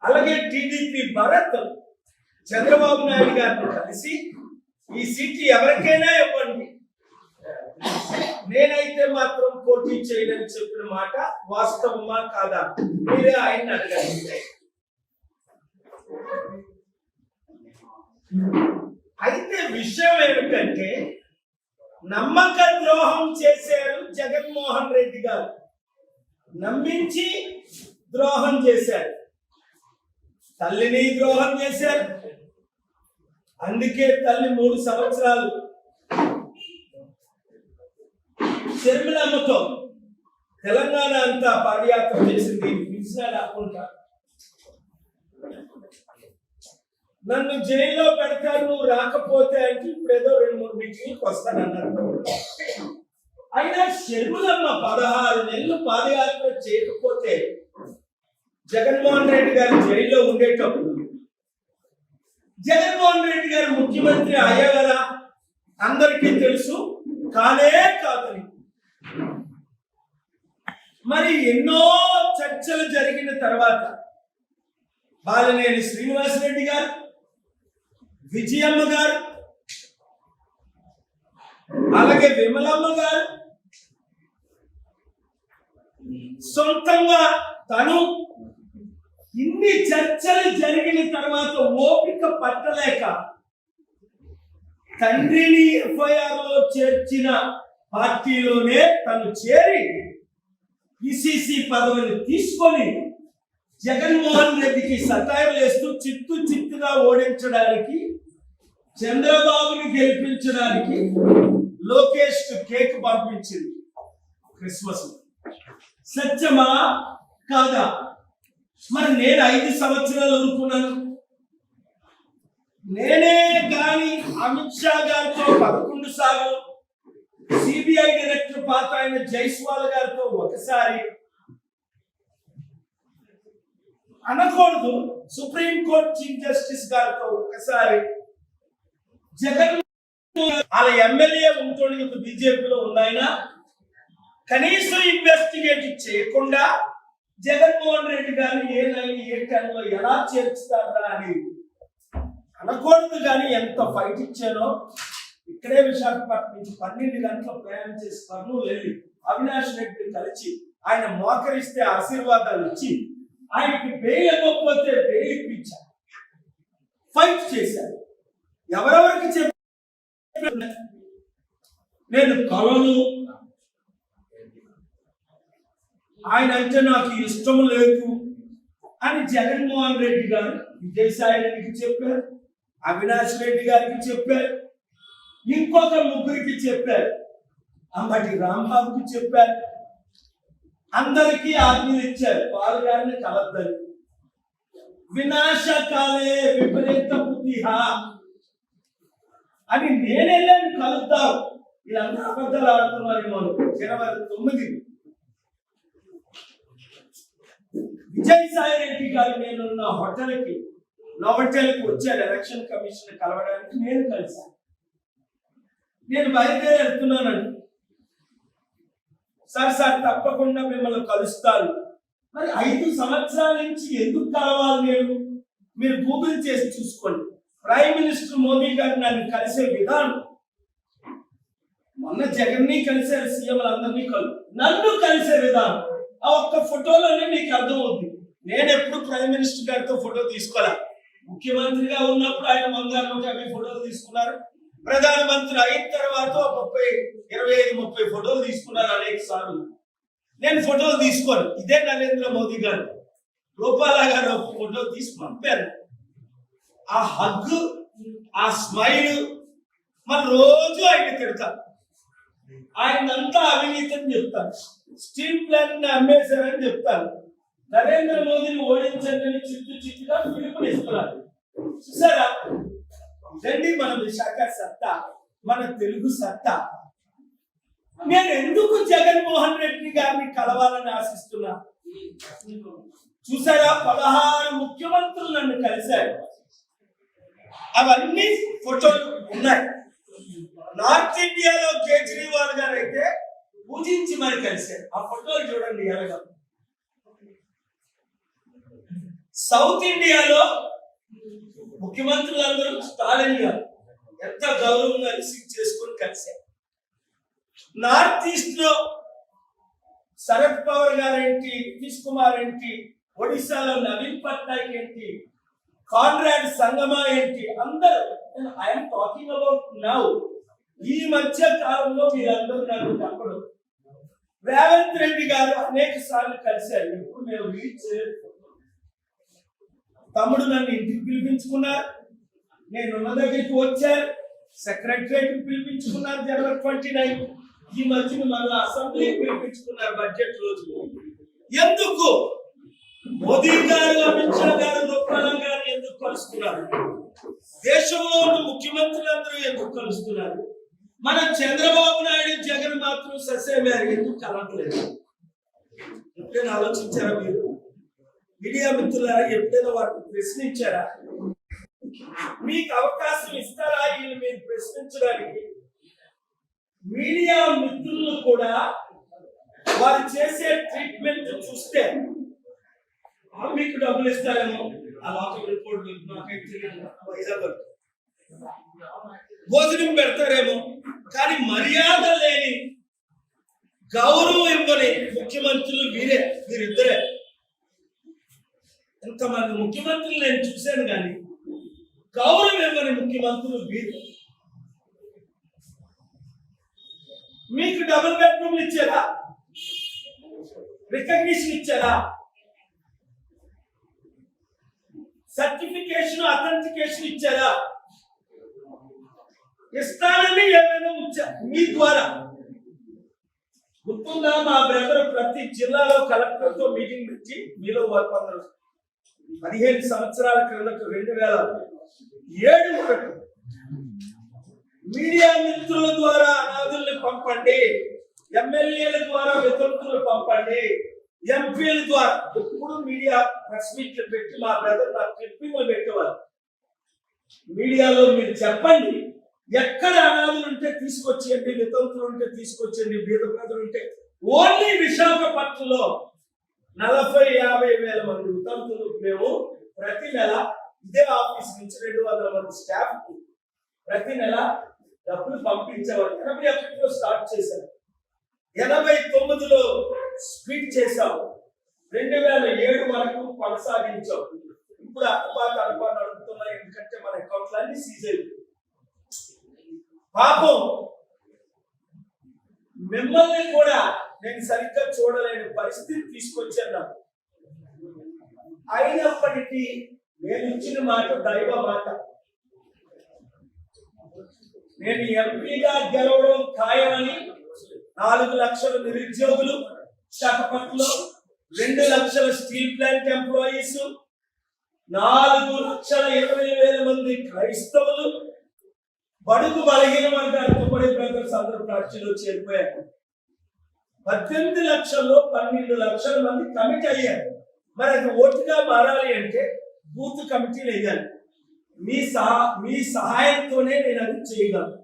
అలాగే టీడీపీ భరత్ చంద్రబాబు నాయుడు గారిని కలిసి ఈ సీట్ ఎవరికైనా ఇవ్వండి, నేనైతే మాత్రం పోటీ చేయనని చెప్పిన మాట వాస్తవమా కాదా? మీరే ఆయన్ని అడగండి. అయితే విషయం ఏమిటంటే నమ్మక ద్రోహం చేశారు జగన్మోహన్ రెడ్డి గారు, నమ్మించి ద్రోహం చేశారు, తల్లిని ద్రోహం చేశారు. అందుకే తల్లి 3 సంవత్సరాలు షర్మిలమ్మతో తెలంగాణ అంతా పాదయాత్ర చేసింది. అనుకుంటా నన్ను జైల్లో పెడతారు నువ్వు రాకపోతే అంటే ఇప్పుడు ఏదో 2-3 మీటింగ్కి వస్తానన్నారు. అయినా షర్మిలమ్మ 16 నెలలు పాదయాత్ర చేయకపోతే జగన్మోహన్ రెడ్డి గారు జైల్లో ఉండేటప్పుడు జగన్మోహన్ రెడ్డి గారు ముఖ్యమంత్రి అయ్యగల అందరికీ తెలుసు, కానే కాదని. మరి ఎన్నో చర్చలు జరిగిన తర్వాత బాలినేని శ్రీనివాసరెడ్డి గారు, విజయమ్మ గారు, అలాగే విమలమ్మ గారు సొంతంగా తను ఇన్ని చర్చలు జరిగిన తర్వాత ఓపిక పట్టలేక తండ్రిని ఎఫ్ఐఆర్ లో చేర్చిన పార్టీలోనే తను చేరి పిసిసి పదవిని తీసుకొని జగన్మోహన్ రెడ్డికి సతాయిలు వేస్తూ చిత్తుగా ఓడించడానికి, చంద్రబాబుని గెలిపించడానికి లోకేష్ కేక్ పంపించింది క్రిస్మస్. సత్యమా కాదా? మరి నేను 5 సంవత్సరాలు అనుకున్నాను. నేనే గాని అమిత్ షా గారితో 11 సార్లు, సిబిఐ డైరెక్టర్ పాత ఆయన జైస్వాల్ గారితో ఒకసారి, అనకూడదు సుప్రీం కోర్టు చీఫ్ జస్టిస్ గారితో ఒకసారి, జగన్ వాళ్ళ ఎమ్మెల్యే ఉంటుంది బీజేపీలో ఉన్నాయన కనీసం ఇన్వెస్టిగేట్ చేయకుండా జగన్మోహన్ రెడ్డి గారిని ఏ 10లో ఎలా చేర్చుతారా అని అనకూడదు. కానీ ఎంత ఫైట్ ఇచ్చానో ఇక్కడే విశాఖపట్నం నుంచి 12 గంటల ప్రయాణం చేసి కర్నూలు వెళ్ళి అవినాష్ రెడ్డిని కలిసి ఆయన మోకరిస్తే ఆశీర్వాదాలు ఇచ్చి ఆయనకి బెయిల్ ఇవ్వకపోతే బెయిల్ ఇప్పించారు, ఫైట్ చేశారు. ఎవరెవరికి చెప్పి నేను కలను, ఆయన అంటే నాకు ఇష్టం లేదు అని జగన్మోహన్ రెడ్డి గారు విజయసాయి రెడ్డికి చెప్పారు, అవినాష్ రెడ్డి గారికి చెప్పారు, ఇంకొక 3కి చెప్పారు, అంబటి రాంబాబుకి చెప్పారు. అందరికీ ఆజ్ఞలు ఇచ్చారు వారు గారిని కలద్దని. వినాశకాలే విపరీత బుద్ధిహ అని నేనెళ్ళాను కలుద్దాం. వీళ్ళందరూ అబద్ధాలు ఆడుతున్నారు. జనవరి 9 విజయసాయి రెడ్డి గారు నేనున్న హోటల్కి నోవటెల్కి వచ్చారు ఎలక్షన్ కమిషన్ కలవడానికి. నేను కలిసాను. నేను బయలుదేరి వెళ్తున్నానండి. సార్ తప్పకుండా మిమ్మల్ని కలుస్తారు. మరి 5 సంవత్సరాల నుంచి ఎందుకు కలవాలి నేను? మీరు గూగుల్ చేసి చూసుకోండి. ప్రైమ్ మినిస్టర్ మోదీ గారు నన్ను కలిసే విధానం, మొన్న జగన్ని కలిసారు, సీఎంలందరినీ నన్ను కలిసే విధానం ఆ ఒక్క ఫోటోలోనే మీకు అర్థమవుతుంది. నేను ఎప్పుడు ప్రైమ్ మినిస్టర్ గారితో ఫోటో తీసుకోలే. ముఖ్యమంత్రిగా ఉన్నప్పుడు ఆయన 150 ఫోటోలు తీసుకున్నారు. ప్రధానమంత్రి అయిన తర్వాత 25-30 ఫోటోలు తీసుకున్నారు అనేక సార్లు. నేను ఫోటోలు తీసుకోను. ఇదే నరేంద్ర మోదీ గారు రూపాల గారు ఒక ఫోటో తీసి పంపారు. ఆ హగ్, ఆ స్మైల్ మన రోజు ఆయన తిడతారు. ఆయనంతా అవినీతి అని చెప్తారు, స్టీల్ ప్లాంట్ అమ్మేశారని చెప్తారు, నరేంద్ర మోదీని ఓడించండి చిత్తుగా పిలుపునిస్తున్నారు. చూసారా? ఇదండి మన విశాఖ సత్తా, మన తెలుగు సత్తా. నేను ఎందుకు జగన్మోహన్ రెడ్డి గారిని కలవాలని ఆశిస్తున్నా? చూసారా? 16 ముఖ్యమంత్రులు నన్ను కలిశారు. అవన్నీ ఫోటోలు ఉన్నాయి. నార్త్ ఇండియాలో కేజ్రీవాల్ గారు అయితే పూజించి మరి కలిశారు. ఆ ఫోటోలు చూడండి ఎలాగా. సౌత్ ఇండియాలో ముఖ్యమంత్రులందరూ స్టాలిన్ గారు ఎంత గౌరవంగా రిసీవ్ చేసుకొని కలిశారు. నార్త్ ఈస్ట్ లో శరద్ పవార్ గారు ఏంటి, నితీష్ కుమార్ ఏంటి, ఒడిశాలో నవీన్ పట్నాయక్ ఏంటి, కాన్రాడ్ సంగమా ఏంటి, అందరూ ఐఎమ్ టాకింగ్ అబౌట్ నౌ. ఈ మధ్య కాలంలో మీరందరూ నన్ను తప్పడు. రేవంత్ రెడ్డి గారు అనేక సార్లు కలిశారు. ఎప్పుడు మేము రీచ్ తమ్ముడు నన్ను ఇంటికి పిలిపించుకున్నారు, నేనున్న దగ్గరికి వచ్చారు, సెక్రటరియట్ పిలిపించుకున్నారు జనవరి 29. ఈ మధ్యన మన అసెంబ్లీ పిలిపించుకున్నారు బడ్జెట్ రోజు. ఎందుకు మోదీ గారు, అమిత్ షా గారు, రూపాలా గారు ఎందుకు కలుస్తున్నారు? దేశంలో ఉన్న ముఖ్యమంత్రులందరూ ఎందుకు కలుస్తున్నారు? మన చంద్రబాబు నాయుడు, జగన్ మాత్రం ససేమేరు ఎందుకు కలవట్లేదు? ఎప్పుడైనా ఆలోచించారా మీరు? మీడియా మిత్రులారా ఎప్పుడైనా వాటిని ప్రశ్నించారా? మీకు అవకాశం ఇస్తారా వీళ్ళు మీరు ప్రశ్నించడానికి? మీడియా మిత్రులు కూడా వారు చేసే ట్రీట్మెంట్ చూస్తే మీకు డబ్బులు ఇస్తారేమో, ఆ లోకల్ రిపోర్ట్ వైజాగ్ భోజనం పెడతారేమో, కానీ మర్యాద లేని, గౌరవం ఇవ్వని ముఖ్యమంత్రులు వీరిద్దరే. ఇంతమంది ముఖ్యమంత్రులు నేను చూశాను, కానీ గౌరవం ఇవ్వని ముఖ్యమంత్రులు వీరు. మీకు డబుల్ బెడ్రూమ్లు ఇచ్చారా? రికగ్నిషన్ ఇచ్చారా? సర్టిఫికేషన్, అథెంటికేషన్ ఇచ్చారా? ఇస్తానని ఏమైనా మీ ద్వారా గుర్తుందా? మా బ్రదర్ ప్రతి జిల్లాలో కలెక్టర్ తో మీటింగ్ పెట్టి మీలో 15 సంవత్సరాల క్రిందట 2007 వరకు మీడియా మిత్రుల ద్వారా అనాథుల్ని పంపండి, ఎమ్మెల్యేల ద్వారా వితంతులు పంపండి, ఎంపీల ద్వారా. ఎప్పుడు మీడియా ప్రెస్ మీట్లు పెట్టి మా బ్రదర్ నా క్లిప్పింగ్లు పెట్టేవారు. మీడియాలో మీరు చెప్పండి, ఎక్కడ అనాథులు ఉంటే తీసుకొచ్చేయండి, వితంతులు ఉంటే తీసుకొచ్చేయండి, బీద ప్రజలు ఉంటే. ఓన్లీ విశాఖపట్నంలో 40-50 వేల మంది వితంతులు మేము ప్రతి నెల ఇదే ఆఫీస్ నుంచి 200 మంది స్టాఫ్ ప్రతి నెల డబ్బులు పంపించేవారు. 81లో స్టార్ట్ చేశారు, 89లో స్పీడ్ చేశాము, 2007 వరకు కొనసాగించాం. ఇప్పుడు అక్కపాత నడుపుతున్నాయి, ఎందుకంటే మన అకౌంట్లు అన్ని సీజ్ అయిపోయి. పాపం మిమ్మల్ని కూడా నేను సరిగ్గా చూడలేని పరిస్థితి తీసుకొచ్చాను. అయినప్పటికీ నేను ఇచ్చిన మాట దైవ మాట. నేను ఎంపీగా గెలవడం ఖాయమని 4 లక్షల నిరుద్యోగులు విశాఖపట్నంలో, 2 లక్షల స్టీల్ ప్లాంట్ ఎంప్లాయీస్, 4,20,000 మంది క్రైస్తవులు, బడుగు బలహీన వర్గాలతో పడే బ్రదర్స్ అందరూ ప్రార్థనలో చేరిపోయారు. 18 లక్షల్లో 12 లక్షల మంది కమిటీ అయ్యారు. మరి అది ఓటుగా మారాలి అంటే బూత్ కమిటీలు వేయాలి. మీ సహాయంతోనే నేను అది చేయగలను.